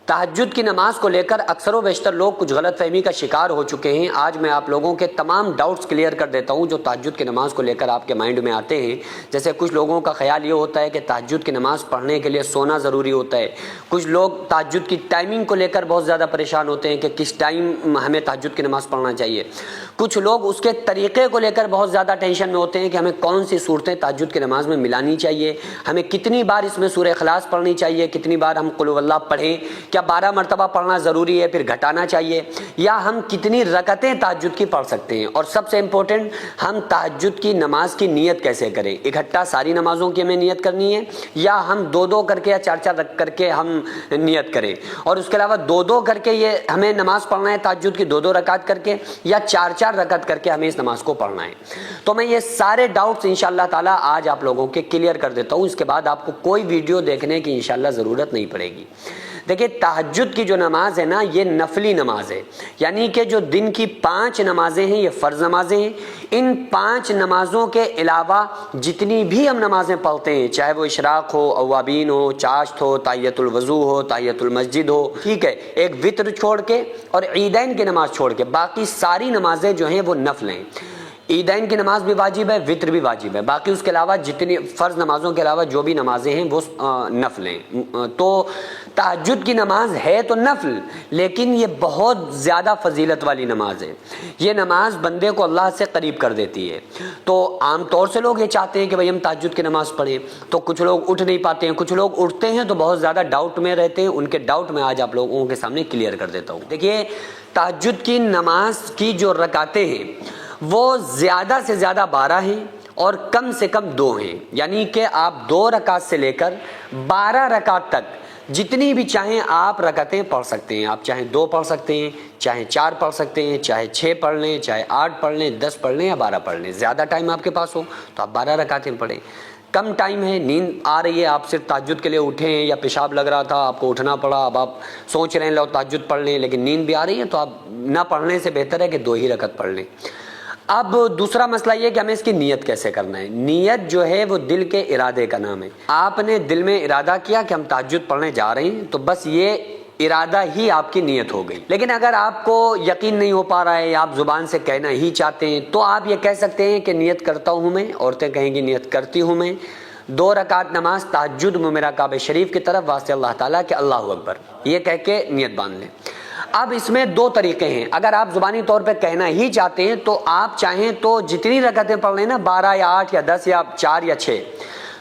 تہجد کی نماز کو لے کر اکثر و بیشتر لوگ کچھ غلط فہمی کا شکار ہو چکے ہیں۔ آج میں آپ لوگوں کے تمام ڈاؤٹس کلیئر کر دیتا ہوں جو تہجد کی نماز کو لے کر آپ کے مائنڈ میں آتے ہیں۔ جیسے کچھ لوگوں کا خیال یہ ہوتا ہے کہ تہجد کی نماز پڑھنے کے لیے سونا ضروری ہوتا ہے۔ کچھ لوگ تہجد کی ٹائمنگ کو لے کر بہت زیادہ پریشان ہوتے ہیں کہ کس ٹائم ہمیں تہجد کی نماز پڑھنا چاہیے۔ کچھ لوگ اس کے طریقے کو لے کر بہت زیادہ ٹینشن میں ہوتے ہیں کہ ہمیں کون سی صورتیں تہجد کی نماز میں ملانی چاہیے، ہمیں کتنی بار اس میں سورہ اخلاص پڑھنی چاہیے، کتنی بار ہم قل اللہ پڑھیں، کیا 12 مرتبہ پڑھنا ضروری ہے پھر گھٹانا چاہیے، یا ہم کتنی رکعتیں تہجد کی پڑھ سکتے ہیں، اور سب سے امپورٹنٹ ہم تہجد کی نماز کی نیت کیسے کریں، اکٹھا ساری نمازوں کی ہمیں نیت کرنی ہے یا ہم دو دو کر کے یا چار چار کر کے ہم نیت کریں، اور اس کے علاوہ دو دو کر کے یہ ہمیں نماز پڑھنا ہے تہجد کی دو دو رکعت کر کے، یا چار چار رکعت کر کے ہمیں اس نماز کو پڑھنا ہے۔ تو میں یہ سارے ڈاؤٹس انشاءاللہ تعالی آج آپ لوگوں کے کلیئر کر دیتا ہوں، اس کے بعد آپ کو کوئی ویڈیو دیکھنے کی انشاءاللہ ضرورت نہیں پڑے گی۔ دیکھیں تہجد کی جو نماز ہے نا یہ نفلی نماز ہے، یعنی کہ جو دن کی 5 نمازیں ہیں یہ فرض نمازیں ہیں۔ ان 5 نمازوں کے علاوہ جتنی بھی ہم نمازیں پڑھتے ہیں، چاہے وہ اشراق ہو، اوابین ہو، چاشت ہو، تحیۃ الوضو ہو، تحیۃ المسجد ہو، ٹھیک ہے، ایک وتر چھوڑ کے اور عیدین کی نماز چھوڑ کے باقی ساری نمازیں جو ہیں وہ نفل ہیں۔ عیدین کی نماز بھی واجب ہے، وتر بھی واجب ہے، باقی اس کے علاوہ جتنی فرض نمازوں کے علاوہ جو بھی نمازیں ہیں وہ نفل ہیں۔ تو تہجد کی نماز ہے تو نفل، لیکن یہ بہت زیادہ فضیلت والی نماز ہے۔ یہ نماز بندے کو اللہ سے قریب کر دیتی ہے۔ تو عام طور سے لوگ یہ چاہتے ہیں کہ بھئی ہم تہجد کی نماز پڑھیں، تو کچھ لوگ اٹھ نہیں پاتے ہیں، کچھ لوگ اٹھتے ہیں تو بہت زیادہ ڈاؤٹ میں رہتے ہیں۔ ان کے ڈاؤٹ میں آج آپ لوگوں کے سامنے کلیئر کر دیتا ہوں۔ دیکھیے تہجد کی نماز کی جو رکعتیں ہیں وہ زیادہ سے زیادہ 12 ہیں اور کم سے کم 2 ہیں، یعنی کہ آپ 2 رکعت سے لے کر 12 رکعت تک جتنی بھی چاہیں آپ رکعتیں پڑھ سکتے ہیں۔ آپ چاہیں 2 پڑھ سکتے ہیں، چاہے 4 پڑھ سکتے ہیں، چاہے 6 پڑھ لیں، چاہے 8 پڑھ لیں، 10 پڑھ لیں یا 12 پڑھ لیں۔ زیادہ ٹائم آپ کے پاس ہو تو آپ 12 رکعتیں پڑھیں۔ کم ٹائم ہے، نیند آ رہی ہے، آپ صرف تہجد کے لیے اٹھے ہیں یا پیشاب لگ رہا تھا آپ کو اٹھنا پڑا، اب آپ سوچ رہے ہیں لو تہجد پڑھ لیں لیکن نیند بھی آ رہی ہے، تو آپ نہ پڑھنے سے بہتر ہے کہ 2 ہی رکعت پڑھ لیں۔ اب دوسرا مسئلہ یہ کہ ہمیں اس کی نیت کیسے کرنا ہے۔ نیت جو ہے وہ دل کے ارادے کا نام ہے۔ آپ نے دل میں ارادہ کیا کہ ہم تہجد پڑھنے جا رہے ہیں تو بس یہ ارادہ ہی آپ کی نیت ہو گئی۔ لیکن اگر آپ کو یقین نہیں ہو پا رہا ہے یا آپ زبان سے کہنا ہی چاہتے ہیں تو آپ یہ کہہ سکتے ہیں کہ نیت کرتا ہوں میں، عورتیں کہیں گی نیت کرتی ہوں میں، 2 رکعت نماز تہجد میں میرا کعبہ شریف کی طرف واسطے اللہ تعالیٰ کہ اللہ اکبر، یہ کہہ کے نیت باندھ لیں۔ اب اس میں 2 طریقے ہیں۔ اگر آپ زبانی طور پہ کہنا ہی چاہتے ہیں تو آپ چاہیں تو جتنی رکعتیں پڑھ لیں نا، 12 یا 8 یا 10 یا 4 یا 6،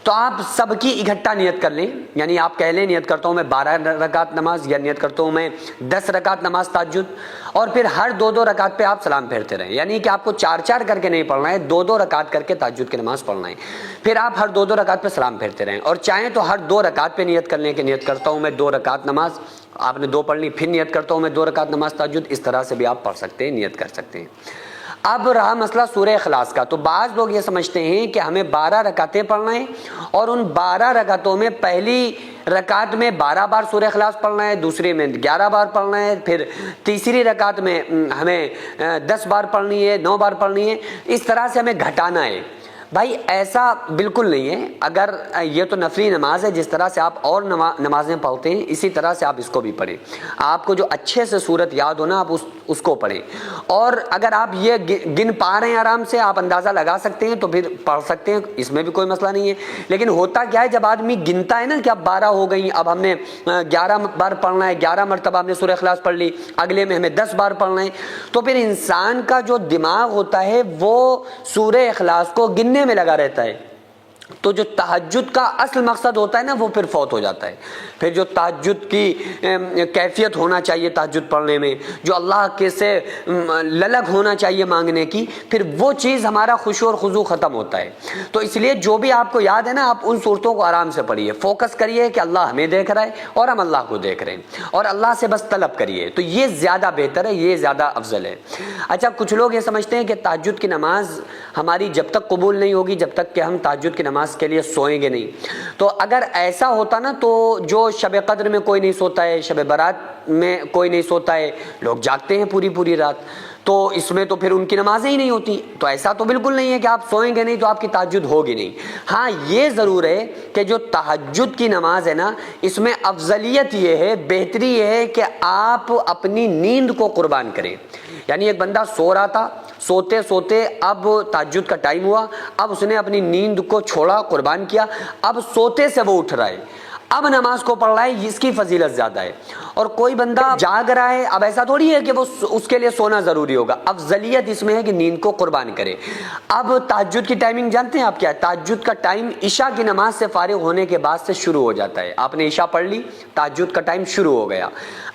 تو آپ سب کی اکٹھا نیت کر لیں۔ یعنی آپ کہہ لیں نیت کرتا ہوں میں 12 رکعت نماز، یا نیت کرتا ہوں میں 10 رکعت نماز تہجد، اور پھر ہر 2 رکعت پہ آپ سلام پھیرتے رہیں۔ یعنی کہ آپ کو 4 کر کے نہیں پڑھنا ہے، 2 رکعت کر کے تہجد کی نماز پڑھنا ہے، پھر آپ ہر 2 رکعت پہ سلام پھیرتے رہیں، اور چاہیں تو ہر 2 رکعت پہ نیت کر لیں کہ نیت کرتا ہوں میں 2 رکعت نماز، آپ نے 2 پڑھ لی، پھر نیت کرتا ہوں میں 2 رکعت نماز تہجد، اس طرح سے بھی آپ پڑھ سکتے ہیں، نیت کر سکتے ہیں۔ اب رہا مسئلہ سورہ اخلاص کا، تو بعض لوگ یہ سمجھتے ہیں کہ ہمیں 12 رکعتیں پڑھنا ہے، اور ان 12 رکعتوں میں پہلی رکعت میں 12 بار سورہ اخلاص پڑھنا ہے، دوسری میں 11 بار پڑھنا ہے، پھر تیسری رکعت میں ہمیں 10 بار پڑھنی ہے، 9 بار پڑھنی ہے، اس طرح سے ہمیں گھٹانا ہے۔ بھائی ایسا بالکل نہیں ہے۔ اگر یہ تو نفلی نماز ہے، جس طرح سے آپ اور نمازیں پڑھتے ہیں اسی طرح سے آپ اس کو بھی پڑھیں۔ آپ کو جو اچھے سے صورت یاد ہو نا آپ اس کو پڑھیں، اور اگر آپ یہ گن پا رہے ہیں آرام سے، آپ اندازہ لگا سکتے ہیں تو پھر پڑھ سکتے ہیں، اس میں بھی کوئی مسئلہ نہیں ہے۔ لیکن ہوتا کیا ہے جب آدمی گنتا ہے نا کہ اب 12 ہو گئی، اب ہم نے 11 بار پڑھنا ہے، 11 مرتبہ ہم نے سورہ اخلاص پڑھ لی، اگلے میں ہمیں 10 بار پڑھنا ہے، تو پھر انسان کا جو دماغ ہوتا ہے وہ سورہ اخلاص کو گننے میں لگا رہتا ہے، تو جو تہجد کا اصل مقصد ہوتا ہے نا وہ پھر فوت ہو جاتا ہے۔ پھر جو تہجد کی کیفیت ہونا چاہیے تہجد پڑھنے میں، جو اللہ کے سے للک ہونا چاہیے مانگنے کی، پھر وہ چیز ہمارا خشوع اور خضوع ختم ہوتا ہے۔ تو اس لیے جو بھی آپ کو یاد ہے نا آپ ان صورتوں کو آرام سے پڑھیے، فوکس کریے کہ اللہ ہمیں دیکھ رہا ہے اور ہم اللہ کو دیکھ رہے ہیں، اور اللہ سے بس طلب کریے، تو یہ زیادہ بہتر ہے، یہ زیادہ افضل ہے۔ اچھا کچھ لوگ یہ سمجھتے ہیں کہ تہجد کی نماز ہماری جب تک قبول نہیں ہوگی جب تک کہ ہم تہجد کی نماز کے لیے سوئیں گے نہیں۔ تو اگر ایسا ہوتا نا تو جو شب قدر میں کوئی نہیں سوتا ہے، شب برات میں کوئی نہیں سوتا ہے، لوگ جاگتے ہیں پوری رات، تو اس میں تو پھر ان کی نمازیں ہی نہیں ہوتی. تو ایسا تو بالکل نہیں ہے کہ آپ سوئیں گے نہیں تو آپ کی تہجد ہوگی نہیں. ہاں یہ ضرور ہے کہ جو تہجد کی نماز ہے نا، اس میں افضلیت یہ ہے، بہتری یہ ہے کہ آپ اپنی نیند کو قربان کریں. یعنی ایک بندہ سو رہا تھا، سوتے سوتے اب تہجد کا ٹائم ہوا، اب اس نے اپنی نیند کو چھوڑا، قربان کیا، اب سوتے سے وہ اٹھ رہا ہے، اب نماز کو پڑھ رہا ہے، اس کی فضیلت زیادہ ہے. اور کوئی بندہ جاگ رہا ہے، اب ایسا تھوڑی ہے کہ وہ اس کے لیے سونا ضروری ہوگا، افضلیت اس میں ہے کہ نیند کو قربان کرے. اب تہجد کی ٹائمنگ جانتے ہیں آپ کیا ہے؟ تہجد کا ٹائم عشاء کی نماز سے فارغ ہونے کے بعد سے شروع ہو جاتا ہے. آپ نے عشاء پڑھ لی، تہجد کا ٹائم شروع ہو گیا.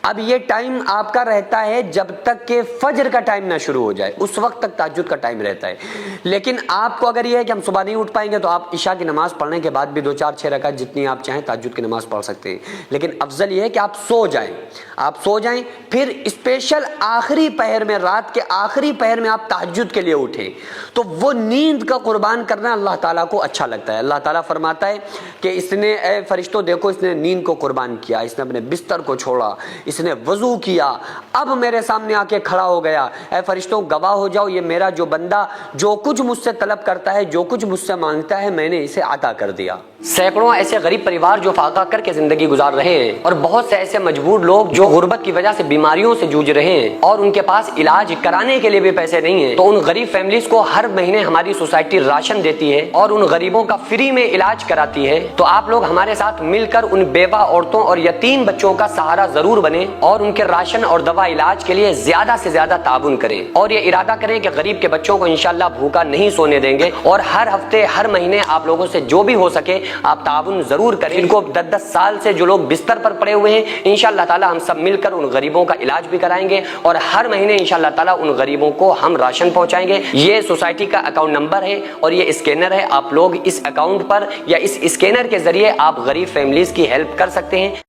اب یہ ٹائم آپ کا رہتا ہے جب تک کہ فجر کا ٹائم نہ شروع ہو جائے، اس وقت تک تہجد کا ٹائم رہتا ہے. لیکن آپ کو اگر یہ ہے کہ ہم صبح نہیں اٹھ پائیں گے تو آپ عشاء کی نماز پڑھنے کے بعد بھی 2 4 6 رکعت جتنی آپ چاہیں تہجد کی نماز پڑھ سکتے ہیں. لیکن افضل یہ ہے کہ آپ سو جائیں، پھر اسپیشل آخری پہر میں، رات کے آخری پہر میں آپ تہجد کے لیے اٹھیں. تو وہ نیند کا قربان کرنا اللہ تعالیٰ کو اچھا لگتا ہے. اللہ تعالیٰ فرماتا ہے کہ اس نے، اے فرشتوں دیکھو، اس نے نیند کو قربان کیا، اس نے اپنے بستر کو چھوڑا، اس نے وضو کیا، اب میرے سامنے آ کے کھڑا ہو گیا. اے فرشتوں گواہ ہو جاؤ، یہ میرا جو بندہ جو کچھ مجھ سے طلب کرتا ہے، جو کچھ مجھ سے مانگتا ہے، میں نے اسے عطا کر دیا. سینکڑوں ایسے غریب پریوار جو فاقہ کر کے زندگی گزار رہے ہیں، اور بہت سے ایسے مجبور لوگ جو غربت کی وجہ سے بیماریوں سے جوجھ رہے ہیں اور ان کے پاس علاج کرانے کے لیے بھی پیسے نہیں ہیں. تو ان غریب فیملیز کو ہر مہینے ہماری سوسائٹی راشن دیتی ہے اور ان غریبوں کا فری میں علاج کراتی ہے. تو آپ لوگ ہمارے ساتھ مل کر ان بیوہ عورتوں اور یتیم بچوں کا سہارا ضرور بنیں اور ان کے راشن اور دوا علاج کے لیے زیادہ سے زیادہ تعاون کریں. اور یہ ارادہ کریں کہ غریب کے بچوں کو انشاءاللہ بھوکا نہیں سونے دیں گے. اور ہر ہفتے، ہر مہینے آپ لوگوں سے جو بھی ہو سکے آپ تعاون ضرور کریں. ان کو 10 سال سے جو لوگ بستر پر پڑے ہوئے ہیں، انشاءاللہ تعالی ہم سب مل کر ان غریبوں کا علاج بھی کرائیں گے اور ہر مہینے انشاءاللہ تعالی ان غریبوں کو ہم راشن پہنچائیں گے. یہ سوسائٹی کا اکاؤنٹ نمبر ہے اور یہ اسکینر ہے. آپ لوگ اس اکاؤنٹ پر یا اس اسکینر کے ذریعے آپ غریب فیملیز کی ہیلپ کر سکتے ہیں.